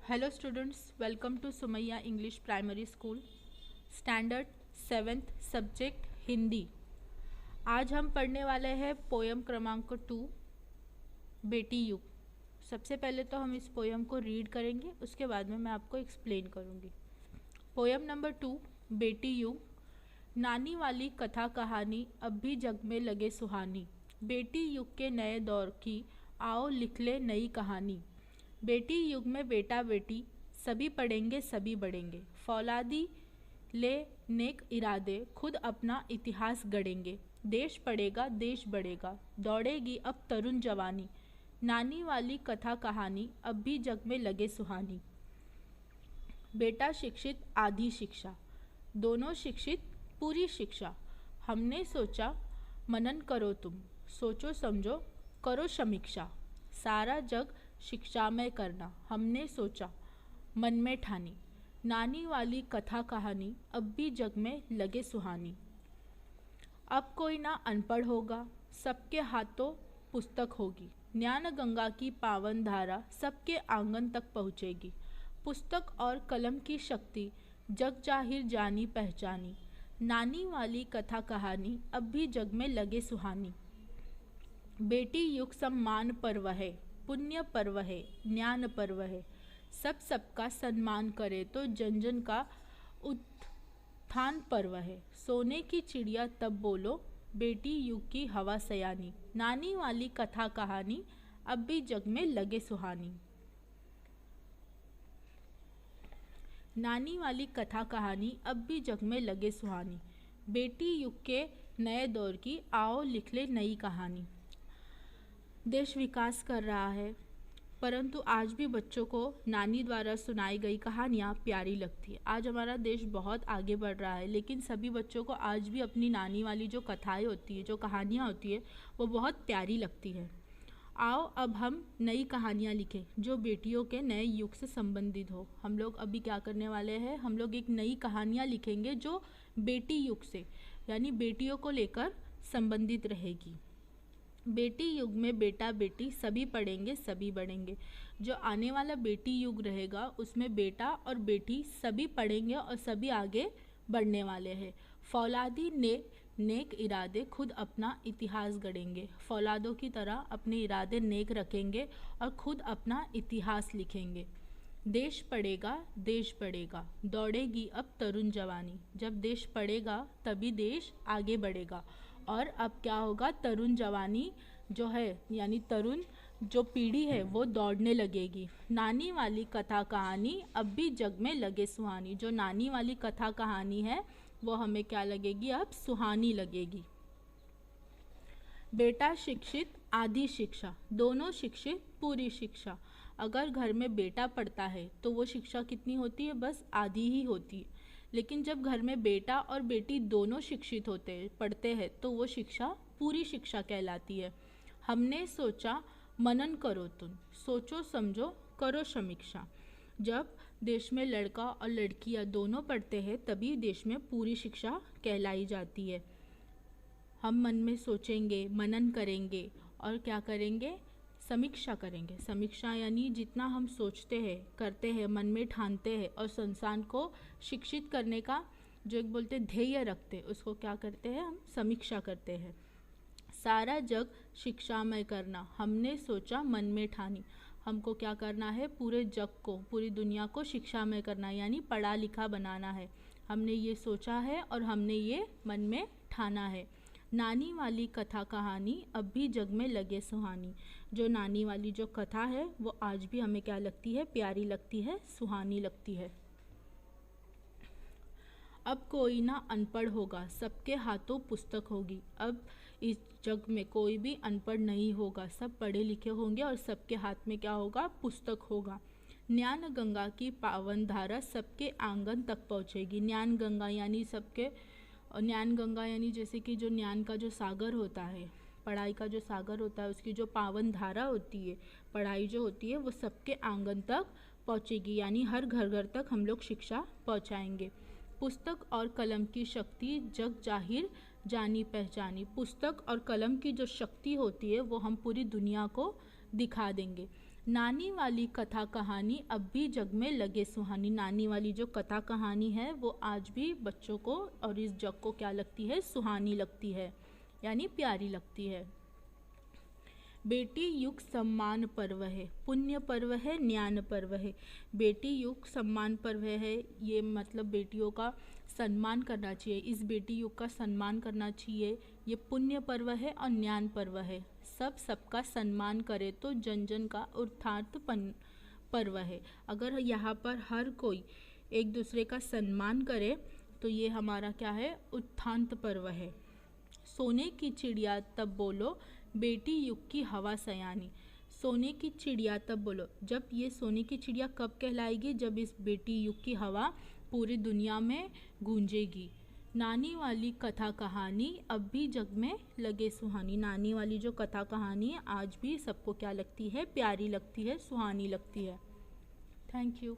Hello students, welcome to Sumaiya English primary school standard 7th subject Hindi. आज हम पढ़ने वाले हैं पोयम क्रमांक 2 बेटी युग। सबसे पहले तो हम इस पोयम को रीड करेंगे, उसके बाद में मैं आपको एक्सप्लेन करूँगी। पोयम नंबर 2 बेटी युग। नानी वाली कथा कहानी अब भी जग में लगे सुहानी। बेटी युग के नए दौर की आओ लिख ले नई कहानी। बेटी युग में बेटा बेटी सभी पढ़ेंगे सभी बढ़ेंगे। फौलादी ले नेक इरादे खुद अपना इतिहास गढ़ेंगे। देश पढ़ेगा देश बढ़ेगा, दौड़ेगी अब तरुण जवानी। नानी वाली कथा कहानी अब भी जग में लगे सुहानी। बेटा शिक्षित आधी शिक्षा, दोनों शिक्षित पूरी शिक्षा। हमने सोचा मनन करो तुम, सोचो समझो करो समीक्षा। सारा जग शिक्षा में करना हमने सोचा मन में ठानी। नानी वाली कथा कहानी अब भी जग में लगे सुहानी। अब कोई ना अनपढ़ होगा, सबके हाथों पुस्तक होगी। ज्ञान गंगा की पावन धारा सबके आंगन तक पहुँचेगी। पुस्तक और कलम की शक्ति जग जाहिर जानी पहचानी। नानी वाली कथा कहानी अब भी जग में लगे सुहानी। बेटी युग सम्मान पर्व है, पुण्य पर्व है, ज्ञान पर्व है। सब सबका सम्मान करे तो जन जन का उत्थान पर्व है। सोने की चिड़िया तब बोलो, बेटी युग की हवा सयानी। नानी वाली कथा कहानी अब भी जग में लगे सुहानी। नानी वाली कथा कहानी अब भी जग में लगे सुहानी। बेटी युग के नए दौर की आओ लिख ले नई कहानी। देश विकास कर रहा है, परंतु आज भी बच्चों को नानी द्वारा सुनाई गई कहानियाँ प्यारी लगती है। आज हमारा देश बहुत आगे बढ़ रहा है, लेकिन सभी बच्चों को आज भी अपनी नानी वाली जो कथाएं होती है, जो कहानियाँ होती है, वो बहुत प्यारी लगती है। आओ अब हम नई कहानियाँ लिखें जो बेटियों के नए युग से संबंधित हो। हम लोग अभी क्या करने वाले हैं, हम लोग एक नई कहानियाँ लिखेंगे जो बेटी युग से यानी बेटियों को लेकर संबंधित रहेगी। बेटी युग में बेटा बेटी सभी पढ़ेंगे सभी बढ़ेंगे। जो आने वाला बेटी युग रहेगा उसमें बेटा और बेटी सभी पढ़ेंगे और सभी आगे बढ़ने वाले हैं। फौलादी ने नेक इरादे खुद अपना इतिहास गढ़ेंगे। फौलादों की तरह अपने इरादे नेक रखेंगे और खुद अपना इतिहास लिखेंगे। देश पढ़ेगा देश बढ़ेगा, दौड़ेगी अब तरुण जवानी। जब देश पढ़ेगा तभी देश आगे बढ़ेगा। और अब क्या होगा, तरुण जवानी जो है यानी तरुण जो पीढ़ी है वो दौड़ने लगेगी। नानी वाली कथा कहानी अब भी जग में लगे सुहानी। जो नानी वाली कथा कहानी है वो हमें क्या लगेगी, अब सुहानी लगेगी। बेटा शिक्षित आधी शिक्षा, दोनों शिक्षित पूरी शिक्षा। अगर घर में बेटा पढ़ता है तो वो शिक्षा कितनी होती है, बस आधी ही होती है। लेकिन जब घर में बेटा और बेटी दोनों शिक्षित होते हैं, पढ़ते हैं, तो वो शिक्षा पूरी शिक्षा कहलाती है। हमने सोचा मनन करो तुम, सोचो समझो करो समीक्षा। जब देश में लड़का और लड़कियां दोनों पढ़ते हैं तभी देश में पूरी शिक्षा कहलाई जाती है। हम मन में सोचेंगे, मनन करेंगे और क्या करेंगे, समीक्षा करेंगे। समीक्षा यानी जितना हम सोचते हैं, करते हैं, मन में ठानते हैं और संसार को शिक्षित करने का जो एक बोलते ध्येय रखते हैं, उसको क्या करते हैं, हम समीक्षा करते हैं। सारा जग शिक्षा में करना हमने सोचा मन में ठानी। हमको क्या करना है, पूरे जग को, पूरी दुनिया को शिक्षा में करना यानी पढ़ा लिखा बनाना है। हमने ये सोचा है और हमने ये मन में ठाना है। नानी वाली कथा कहानी अब भी जग में लगे सुहानी। जो नानी वाली जो कथा है वो आज भी हमें क्या लगती है, प्यारी लगती है, सुहानी लगती है। अब कोई ना अनपढ़ होगा, सबके हाथों पुस्तक होगी। अब इस जग में कोई भी अनपढ़ नहीं होगा, सब पढ़े लिखे होंगे और सबके हाथ में क्या होगा, पुस्तक होगा। ज्ञान गंगा की पावन धारा सबके आंगन तक पहुँचेगी। ज्ञान गंगा यानी सबके, और ज्ञान गंगा यानी जैसे कि जो ज्ञान का जो सागर होता है, पढ़ाई का जो सागर होता है, उसकी जो पावन धारा होती है, पढ़ाई जो होती है, वो सबके आंगन तक पहुँचेगी यानी हर घर घर तक हम लोग शिक्षा पहुँचाएंगे। पुस्तक और कलम की शक्ति जग जाहिर जानी पहचानी। पुस्तक और कलम की जो शक्ति होती है वो हम पूरी दुनिया को दिखा देंगे। नानी वाली कथा कहानी अब भी जग में लगे सुहानी। नानी वाली जो कथा कहानी है वो आज भी बच्चों को और इस जग को क्या लगती है, सुहानी लगती है, यानी प्यारी लगती है। बेटी युग सम्मान पर्व है, पुण्य पर्व है, ज्ञान पर्व है। बेटी युग सम्मान पर्व है, ये मतलब बेटियों का सम्मान करना चाहिए, इस बेटी युग का सम्मान करना चाहिए। ये पुण्य पर्व है और ज्ञान पर्व है। सबका सम्मान करे तो जन जन का उद्धार्थ पर्व है। अगर यहाँ पर हर कोई एक दूसरे का सम्मान करे तो ये हमारा क्या है, उत्थान पर्व है। सोने की चिड़िया तब बोलो, बेटी युग की हवा सयानी। सोने की चिड़िया तब बोलो, जब ये सोने की चिड़िया कब कहलाएगी, जब इस बेटी युग की हवा पूरी दुनिया में गूंजेगी। नानी वाली कथा कहानी अब भी जग में लगे सुहानी। नानी वाली जो कथा कहानी है आज भी सबको क्या लगती है, प्यारी लगती है, सुहानी लगती है। Thank you.